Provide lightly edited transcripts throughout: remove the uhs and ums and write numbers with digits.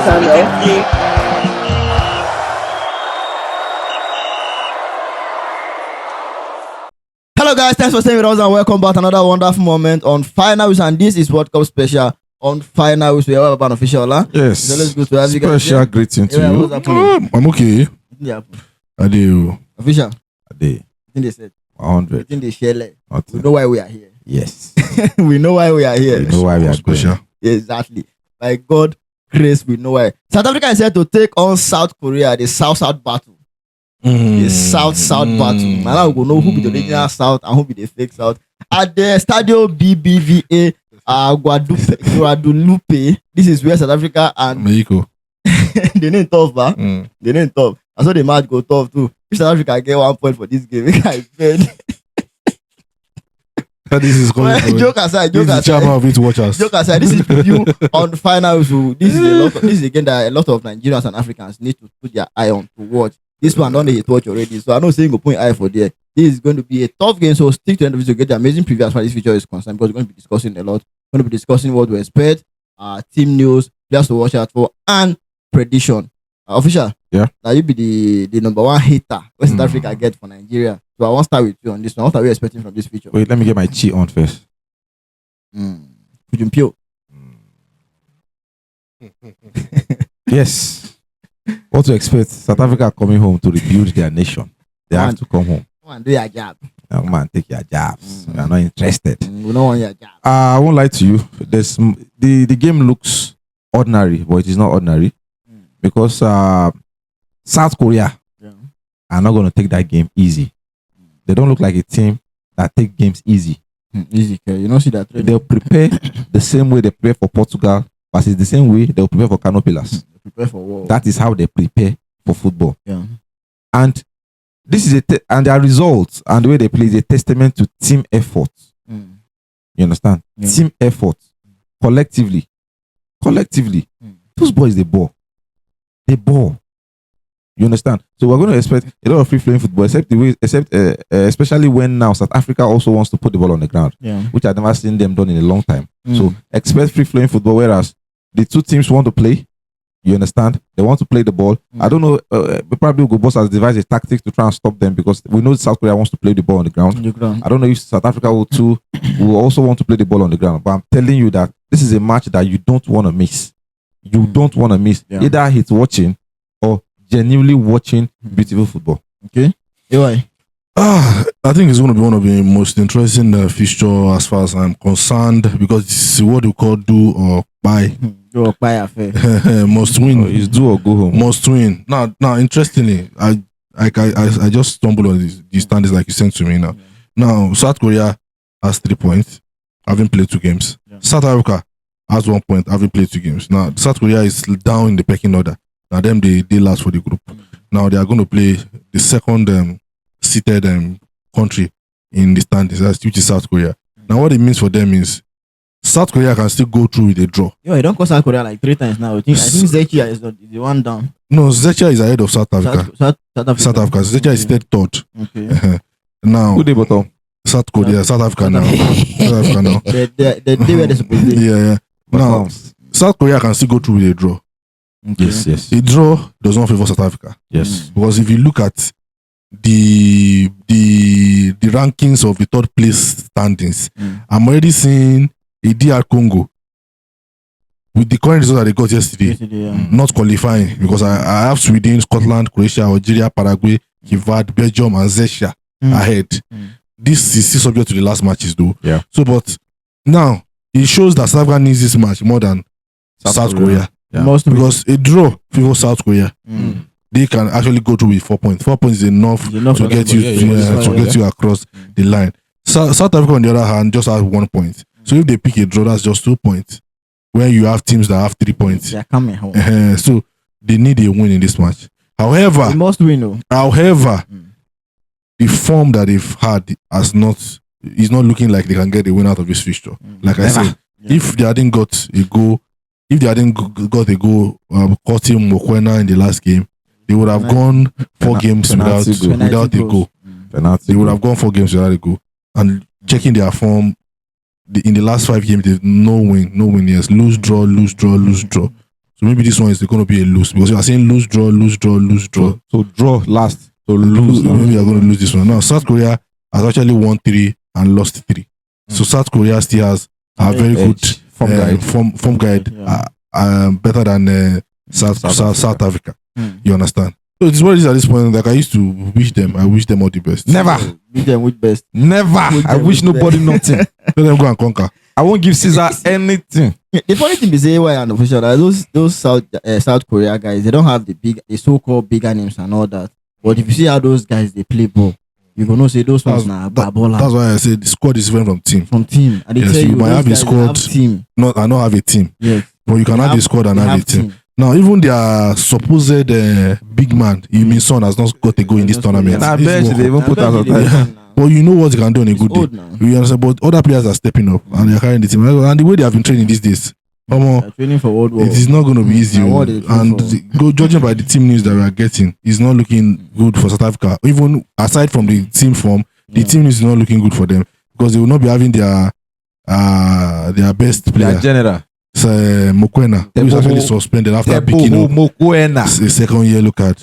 channel. Hello guys, thanks for staying with us and welcome back to another wonderful moment on Finals, and this is World Cup special on Finals. We have an official, huh? Yes. So let's go to have you guys. Special greeting to Yeah, you. what's happening? I'm okay. Yeah. Ade. Official. Ade. I think they said. 100. I think they share like. We Nothing. know why we are here. Yes. We know why we are here. We know why we are Special. special. Exactly. By God grace, we know why. South Africa is here to take on South Korea, the South-South battle. The South-South battle. Now we go know who be the original South and who be the fake South. At the Stadio BBVA Guadalupe. This is where South Africa and Mexico. they name tough, ba? They name tough. I saw the match go tough too. If South Africa get 1 point for this game, I bet. This is going Joke aside, This joke is the chairman aside. of it watchers. Joke aside, this is review on Finals. So this is a lot. This is again that a lot of Nigerians and Africans need to put their eye on to watch. This one don't hit watch already, so I know saying go put eye for there. This is going to be a tough game, so stick to the end of the video. Get the amazing preview as far as this feature is concerned, because we're going to be discussing a lot. We're going to be discussing what to expect, team news, players to watch out for, and prediction. Official, Yeah. Now you be the number one hater West Africa get for Nigeria. So I want to start with you on this one. What are we expecting from this feature? Wait, let me get my chi on first. Kujumpio. Yes. What to expect? South Africa are coming home to rebuild their nation. They have to come home. Come on, do your job. Now, man, take your jobs. We are not interested. We don't want your job. I won't lie to you. The game looks ordinary, but it is not ordinary because South Korea Yeah. are not going to take that game easy. They don't look like a team that take games easy. Easy, okay. You don't see that training. They'll prepare the same way they prepare for Portugal, but it's the same way they'll prepare for Canopilas. Prepare for war. That is how they prepare for football. Yeah. And this is and their results and the way they play is a testament to team effort. You understand? Yeah. Team effort. Collectively. Those boys, they ball. You understand? So we're going to expect a lot of free-flowing football, especially when now South Africa also wants to put the ball on the ground, Yeah. which I've never seen them done in a long time. So expect free-flowing football, whereas the two teams want to play. You understand? They want to play the ball. I don't know. Probably Hugo Boss has devised a tactic to try and stop them because we know South Korea wants to play the ball on the ground. I don't know if South Africa will also want to play the ball on the ground. But I'm telling you that this is a match that you don't want to miss. You don't want to miss. Yeah. Either hit watching or genuinely watching beautiful football. Okay. Why? I think it's going to be one of the most interesting fixture as far as I'm concerned because it's what we call do or buy. Go buy affair. Must win. It's do or go home. Must win. Now, interestingly, I just stumbled on these standings like you sent to me now. Now, South Korea has 3 points, having played 2 games. Yeah. South Africa has 1 point, having played 2 games. Now, South Korea is down in the pecking order. Now, them they last for the group. Now they are going to play the second seated country in the standings, which is South Korea. Now, what it means for them is South Korea can still go through with a draw. Yo, you don't call South Korea like 3 times now. I think Zechia is the one down. No, Zechia is ahead of South Africa. South Africa. South Africa. Zechia is third. Okay. Now, Who they bottom? South Korea, South Africa now. South Africa now. They were they supposed to be. Yeah. Now, South Korea can still go through with a draw. Okay. Yes. A draw does not favor South Africa. Yes. Because if you look at the rankings of the third place standings, I'm already seeing a DR Congo with the current result that they got yesterday, not qualifying because I have Sweden, Scotland, Croatia, Algeria, Paraguay, Kivad, Belgium, and Zechia ahead. This is still subject to the last matches though. Yeah. So, but now it shows that South Africa needs this match more than South Korea. Yeah. Because a draw favors South Korea. They can actually go through with 4 points. 4 points is enough to get you get you across the line. South Africa, on the other hand, just has 1 point. So if they pick a draw, that's just 2 points. When you have teams that have 3 points, They're coming home. so they need a win in this match. However, They must win, though. The form that they've had is not looking like they can get a win out of this fixture. Like I said, if they hadn't got a goal, cutting Mokwena in the last game, they would have gone 4 games without a goal. They would have gone 4 games without a goal. And checking their form, in the last 5 games, there's no win, yes. Lose, draw. So maybe this one is going to be a lose because you are saying lose, draw, lose, draw, lose, draw. So draw last. So Lose. lose. now. Maybe you are going to lose this one. Now South Korea has actually won 3 and lost 3. So South Korea still has a very good Edge. Form guide. form guide, better than South Africa. You understand? So it's what it is at this point. Like I used to wish them all the best. Never. Beat them with best. Never. I them wish with nobody nothing. Let them go and conquer. I won't give Caesar anything. The funny thing is, AY and official, like those South Korea guys, they don't have the so-called bigger names and all that. But if you see how those guys they play ball, you gonna say those ones now babola That's why I said the squad is different from team. And they Yes, tell you you might those have a guys, they squad. have team. I don't have a team, Yes. but you can They have a squad and they have a team. Now, even their supposed big man, Min Son, has not got a go in this tournament. And I This bet World they Cup. even put out of Yeah. time. But you know what he can do on a good old day. now. You understand? But other players are stepping up and they're carrying the team. And the way they have been training these days, They're training for World War. it is not going to be easy. Now, what they train And for? judging by the team news that we are getting, it's not looking good for South Africa. Even aside from the team form, the team news is not looking good for them because they will not be having their best Their player, general. Mokoena, who is actually suspended after picking up Mokoena. a second yellow card.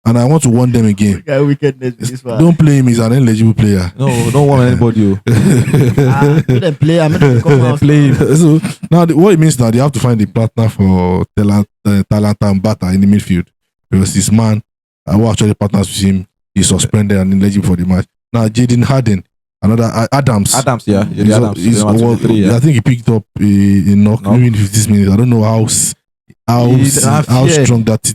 And I want to warn them again. Guy wickedness with this one. Don't play him, he's an ineligible player. No, don't want anybody. Let them play. I mean, they come out. Play. So now what it means now, they have to find a partner for Talanta and Bata in the midfield because this man who actually partners with him is suspended and ineligible for the match. Now Jaden Harden, another Adams. Adams, yeah. He's- Adams. he's- They want to be 3, yeah. I think he picked up a knock Knock. maybe in 15 minutes. I don't know how fear. strong that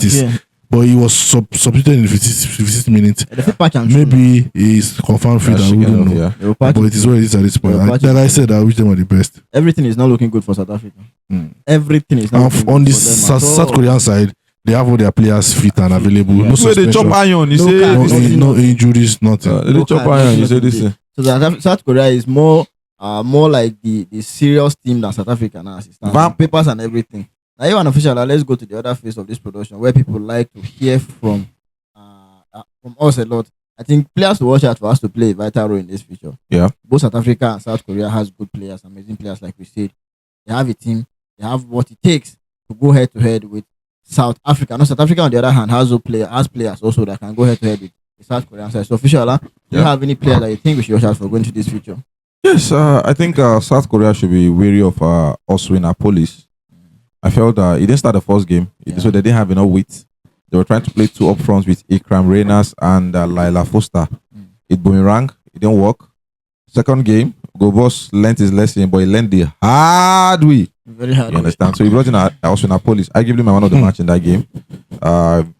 is. Yeah. But he was substituted in 15 minutes. They fit patch and shoot. Maybe he's confirmed fit. I wouldn't know. Yeah. They will patch But it is what it is at this point. Yeah, Like I said, I wish them all the best. Everything is not looking good for South Africa. Mm. Everything is not And looking on good the for them at South all. Korean side, they have all their players fit and available. Yeah. No Where they chop suspension, iron, you No say card, this nothing. thing. no injuries, nothing. They No chop card, iron, you say nothing this today. thing. So South Korea is more like the serious team than South Africa now. As it stands. Vamp. Papers and everything. Now, even official, let's go to the other phase of this production where people like to hear from us a lot. I think players to watch out for us to play a vital role in this future. Yeah. Both South Africa and South Korea has good players, amazing players, like we said. They have a team. They have what it takes to go head to head with South Africa. Now, South Africa, on the other hand, has players also that can go head to head with the South Korean side. So, official, do you Yeah. have any players that you think we should watch out for going to this future? Yes, I think South Korea should be wary of us winning our police. I felt it didn't start the first game, Yeah. so they didn't have enough weight. They were trying to play 2 up fronts with Ikram Reyners and Laila Foster. It boomerang, it didn't work. Second game, Gobos learned his lesson, but he learned the hard way. Very hard. You understand? So he brought in also in police. I give him man of the match in that game.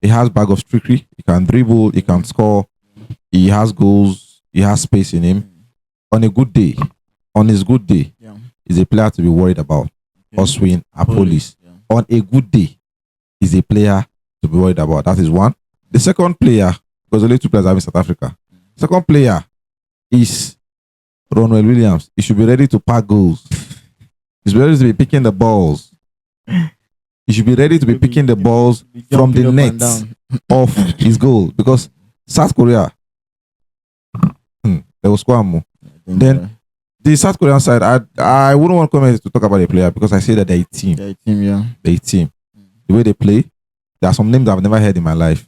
He has bag of trickery. He can dribble. He can score. He has goals. He has space in him. On a good day, Yeah. is a player to be worried about. Us win a police. Yeah. On a good day, is a player to be worried about. That is one. The second player, because only 2 players have in South Africa. Second player is Ronald Williams. He should be ready to pack goals. He's ready to be picking the balls. He should be ready to be picking the balls Be from jumping the up net and down. of his goal. Because South Korea, they will score more. Then the South Korean side, I wouldn't want to comment to talk about a player because I say that they're a team. Yeah, team, yeah. They're a team. The way they play, there are some names I've never heard in my life.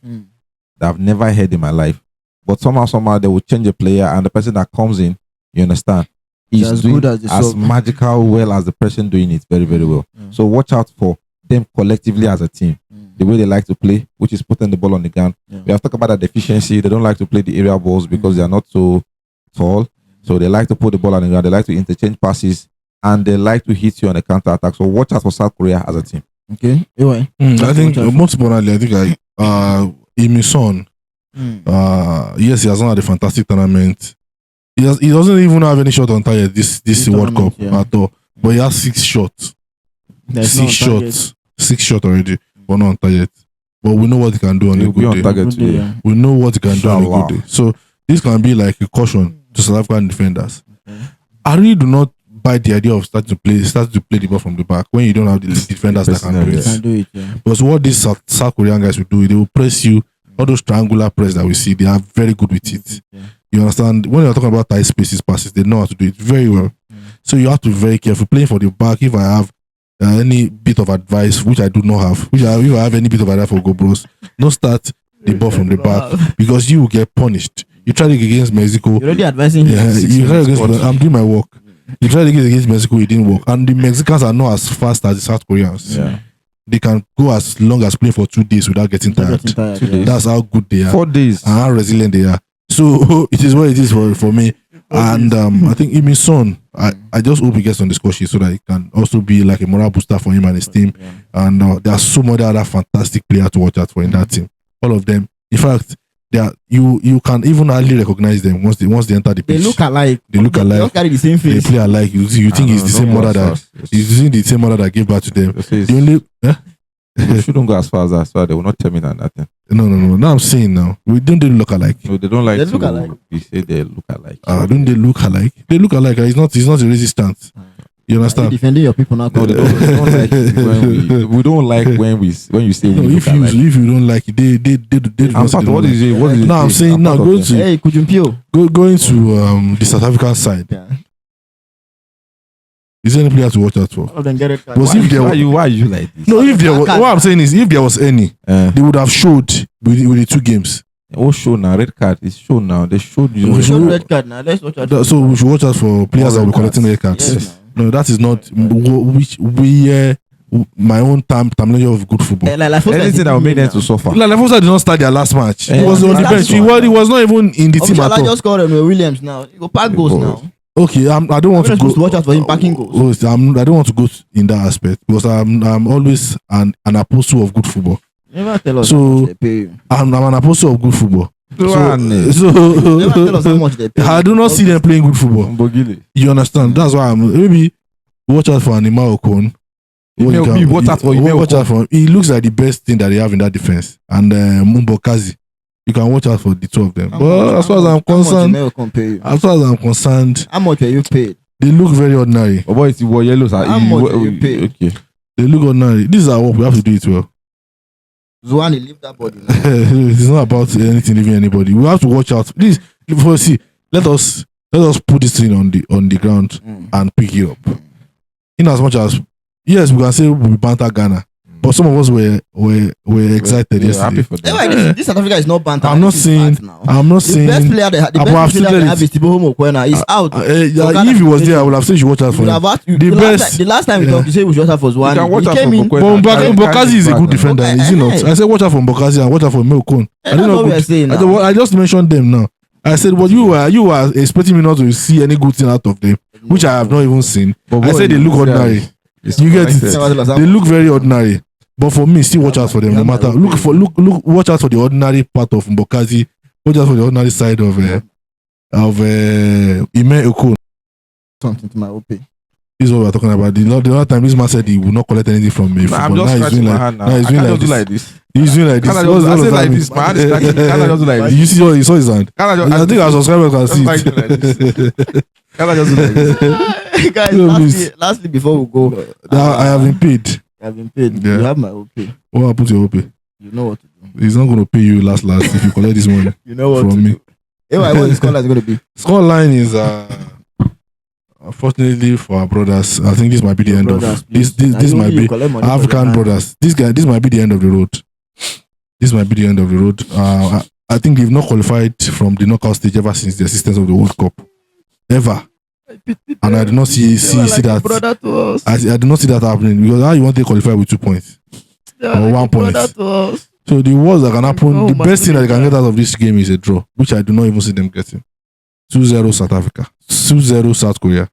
That I've never heard in my life. But somehow they will change a player, and the person that comes in, you understand, is as doing good as the as sub. magical well as the person doing it very, very well. So watch out for them collectively as a team. The way they like to play, which is putting the ball on the ground. Yeah. We have talked about that deficiency. They don't like to play the area balls because they are not so tall. So they like to put the ball on the ground. They like to interchange passes, and they like to hit you on a counter attack. So watch out for South Korea as a team. Okay. Anyway. I think most importantly, I think Min Son, yes, he has not had a fantastic tournament. He doesn't even have any shot on target this World Cup tournament, yeah. at all. But he has 6 shots. There's 6 no target. shots. 6 shots already, but not on target. But we know what he can do on He'll a be good on day. target Good day, today. yeah. We know what he can do on a Inshallah. good day. So this can be like a caution to South African defenders. Okay. I really do not buy the idea of starting to play the ball from the back when you don't have the defenders that can do You it. can do it, yeah. Because what these South Korean guys will do, they will press you. All those triangular press that we see, they are very good with it. Yeah. You understand? When you're talking about tight spaces, passes, they know how to do it very well. So you have to be very careful. Playing for the back, if I have any bit of advice, which I do not have, if I have any bit of advice for Go Bros, don't start the ball from the back because you will get punished. You tried it against Mexico. You're already advising him. Yeah, you tried against. I'm doing my work. You tried against Mexico, it didn't work. And the Mexicans are not as fast as the South Koreans. Yeah. They can go as long as playing for 2 days without getting tired. 2 days. That's how good they are. 4 days. And how resilient they are. So it is what it is for me. And I think in his son, I just hope he gets on the score sheet so that it can also be like a moral booster for him and his team. Yeah. And there are so many other fantastic players to watch out for in that team. All of them. In fact, they are, you can even hardly recognize them once they enter the pitch. They look alike. They look alike. They all carry the same They face. play alike. You think it's the same mother that using the same mother that gave birth to them. The only You shouldn't go as far as that, so they will not tell me that nothing. no. Now I'm saying now we don't they look alike. No, they don't like They to look alike. be say they look alike. Don't they look alike? They look alike. It's not a resistance. You You're understand? defending your people now. No, they don't like it when we don't like when you say No, we look alike. if you don't like it, they do I'm not say part they of what don't is like. it? What is it? No, I'm saying now part of go them. to Hey, Kujumpio. going to the South African side. Yeah. Is there any player to watch out for? All of them get it. Was if there Why are you like this? No, if there was, what I'm saying is if there was any, Uh, they would have showed with the 2 games. oh, show now, red card is show now. They showed you. We We should- show red card now. Let's watch out. So we should watch out for players that will be collecting red cards. Yes. No, that is not which my own terminology of good football. Anything that will make them to suffer. Like Lefosa did not start their last match. He was on the That's bench. He fine. was not even in the team at Obishala all. just called Williams now. You go pack goals now. Okay, I don't want We're to go. supposed to watch out for him packing goals. I don't want to go in that aspect because I'm always an apostle of good football. Never tell us So- how much they pay you. I'm an apostle of good football. So, Never tell us how much they pay you. I do not see them playing good football. Mbogile. You understand? That's why I'm maybe watch out for Anima Okon. Watch out for Ime Watch out for him. He looks like the best thing that they have in that defense. And Mumbokazi. You can watch out for the 2 of them. But as far as I'm concerned, How much were you paid? they look very ordinary. Oh boy, it's your yellows. How much do you pay? Okay. They look ordinary. This is our work. We have to do it well. Zuani, leave that body. It's not about anything leaving anybody. We have to watch out. This before see. Let us put this thing on the ground and pick it up. In as much as yes, we can say we banter Ghana, but some of us were excited We're happy yesterday. for them. Anyway, this South Africa is not banter. I'm not This is saying- facts now. I'm not The saying. best player they have, the But I've best player stated they it. have is Tibo Mokwena. He's out. If he was there, I would have said you should watch out You for would him. have asked- The the last best- time- the last time we yeah. talked, you said we should watch out for You can Zuani. watch He out came for in. Mokwena. But Bokazi is a good defender, is he not? Eh. I said watch out for Bokazi and watch out for Milcon. That's what we are saying now. I just mentioned them now. I said, but you were expecting me not to see any good thing out of them, which I have not even seen. But I boy, said they look it's- ordinary. it's You get it? connected. They look very ordinary. But for me, still watch out for them. No matter. Watch out for the ordinary part of Mbokazi. Watch out for the ordinary side of Ime Okon. Something to my OP. This is what we're talking about. The other time, this man said he would not collect anything from me. Nah, I'm just scratching my hand now. Now he's I doing can't like just do this. like this. He's doing like this. Can't I What's just- I all say the like time? this. My hand is scratching. Can't I just do like this? You see, you saw his hand. Can't I just? I think our subscribers can see Just like it. this. Can't I just do like this? Guys, No, lastly, before we go, I have been paid. I've been paid. Yeah. You have my OP. What happened to your OP? You know what to do. He's not going to pay you last if you collect this money You know what from to me. do. Anyway, what the score is going to be? Score line is unfortunately for our brothers. I think this might be the end Brothers, of this. please. This And might you be collect money for African your hand. brothers. This might be the end of the road. This might be the end of the road. I think they've not qualified from the knockout stage ever since the existence of the World Cup, ever. And I do not see that. Brother to us. I do not see that happening because how you want to qualify with 2 points or 1 point. Brother to us. So the worst that can happen, Oh, the my best thing that they can goodness. get out of this game is a draw, which I do not even see them getting. 2-0 South Africa, 2-0 South Korea.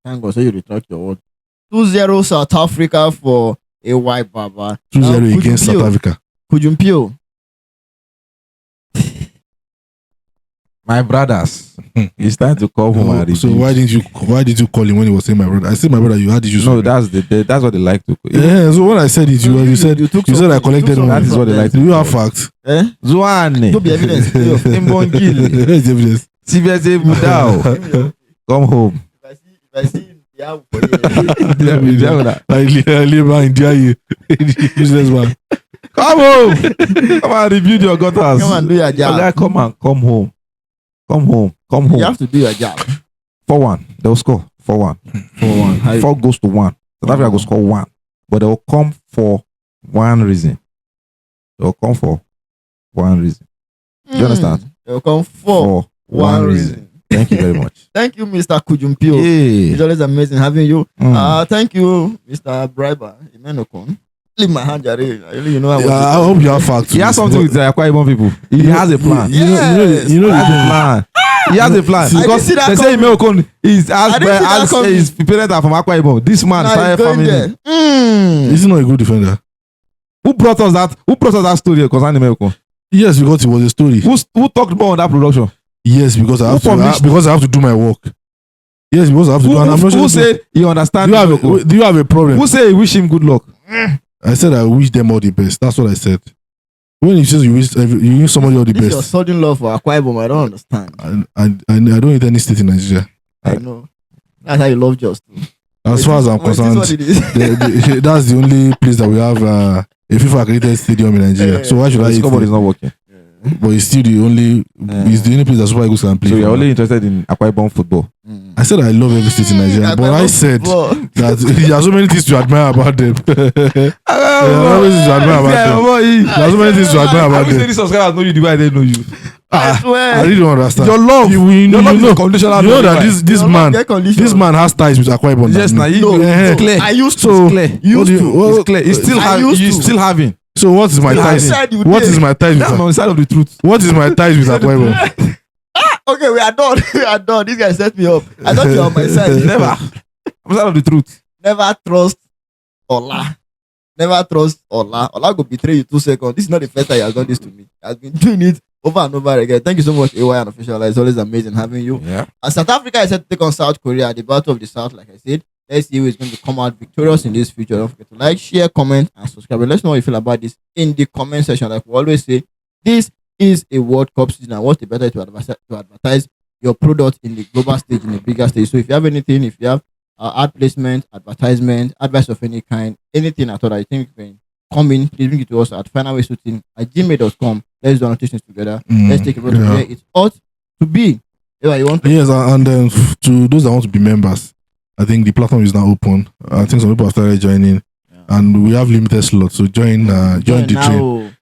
Thank God, so you retract your word. 2-0 South Africa for a white Baba. 2-0 against South Africa. Kujumpio. My brothers, it's time to come home and So review. why did you call him when he was saying my brother? I said my brother. How did you? No, say that's what they like to. yeah. So when I said it, you said took you said I something- collected you took money. That is what they like to Do you do. have facts? Eh? Zuane, Don't be evidence. If Mbongile, Where is the evidence? CBS Budao, come home. I see yeah, for you. Like labor in DIA, business man. Come home. Come and review your gutters. Come and do your job. Oga, come and come home. Come home. Come home. You have to do your job. 4-1. They'll score. 4-1. 4-1. 4 goes to 1. South Africa will score 1, but they will come for one reason. They will come for one reason. Do you understand? They will come for one reason. Thank you very much. Thank you, Mr. Kujumpio. Yeah. It's always amazing having you. Thank you, Mr. Briber. Imenokon. Leave my hand, Jare. You know I hope you have facts. He has something with the Akwa Ibom people. He has a plan. You know He has a plan. He has a plan. Because they say Imenokon is his parents are from Akwa Ibom. This man started farming. Is he not a good defender? Who brought us that story concerning Imenokon? Yes, because it was a story. Who talked more on that production? Yes, because I have to do my work. Yes, because I have to do. And I'm not who said he understands? Do you have a problem? Who said he wish him good luck? I said I wish them all the best. That's what I said. When you say you wish somebody all the this best. This is your sudden love for Akwa Ibom. I don't understand. I don't hate any state in Nigeria. I know. That's how you love Just too. As far as I'm concerned, that's the only place that we have a FIFA accredited stadium in Nigeria. So why should I? Scoreboard is not working. But it's still the only place that Super Eagles can play. So you're only interested in Akwa Ibom football? I said I love every state in Nigeria, but I said that there are so many things to admire about them. There are so many things to admire about them. These subscribers know you the way I didn't know you. I swear. I really don't understand. Your love, you know that this man has ties with Akwa Ibom. Yes, now it's clear. I used to. So it's clear. It's still having. So what is my ties? What is my ties with? That's on the side of the truth. What is my ties with Akwa Ibom? Okay, we are done. We are done. This guy set me up. I thought you were on my side. Never. I'm side of the truth. Never trust Ola. Never trust Ola. Ola go betray you 2 seconds. This is not the first time he has done this to me. He has been doing it over and over again. Thank you so much, AY and Official. It's always amazing having you. Yeah. As South Africa is set to take on South Korea at the Battle of the South, like I said, let's see who is going to come out victorious in this future. Don't forget to like, share, comment, and subscribe. Let us know how you feel about this in the comment section. Like we always say, this is a World Cup season, and what's the better to advertise your product in the global stage, in the bigger stage. So if you have anything, if you have ad placement, advertisement, advice of any kind, anything at all that you think you can come in, please bring it to us at finalwayshooting@gmail.com. Let's do annotations together. Let's take a break where it ought to be. Yeah, you want to? Yes, and then to those that want to be members, I think the platform is now open. I think some people have started joining, and we have limited slots. So join the train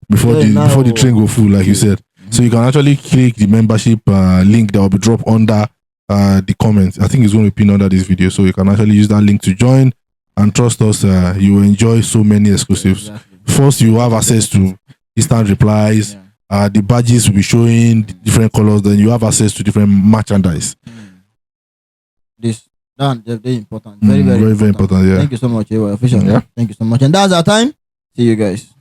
before the train go full, like you said. So you can actually click the membership link that will be dropped under the comments. I think it's going to be pinned under this video, so you can actually use that link to join. And trust us, you will enjoy so many exclusives. Exactly. First, you have access to instant replies. The badges will be showing different colors. Then you have access to different merchandise. That's very important. Very important. Yeah. Thank you so much, AY Official. Yeah. Thank you so much. And that's our time. See you guys.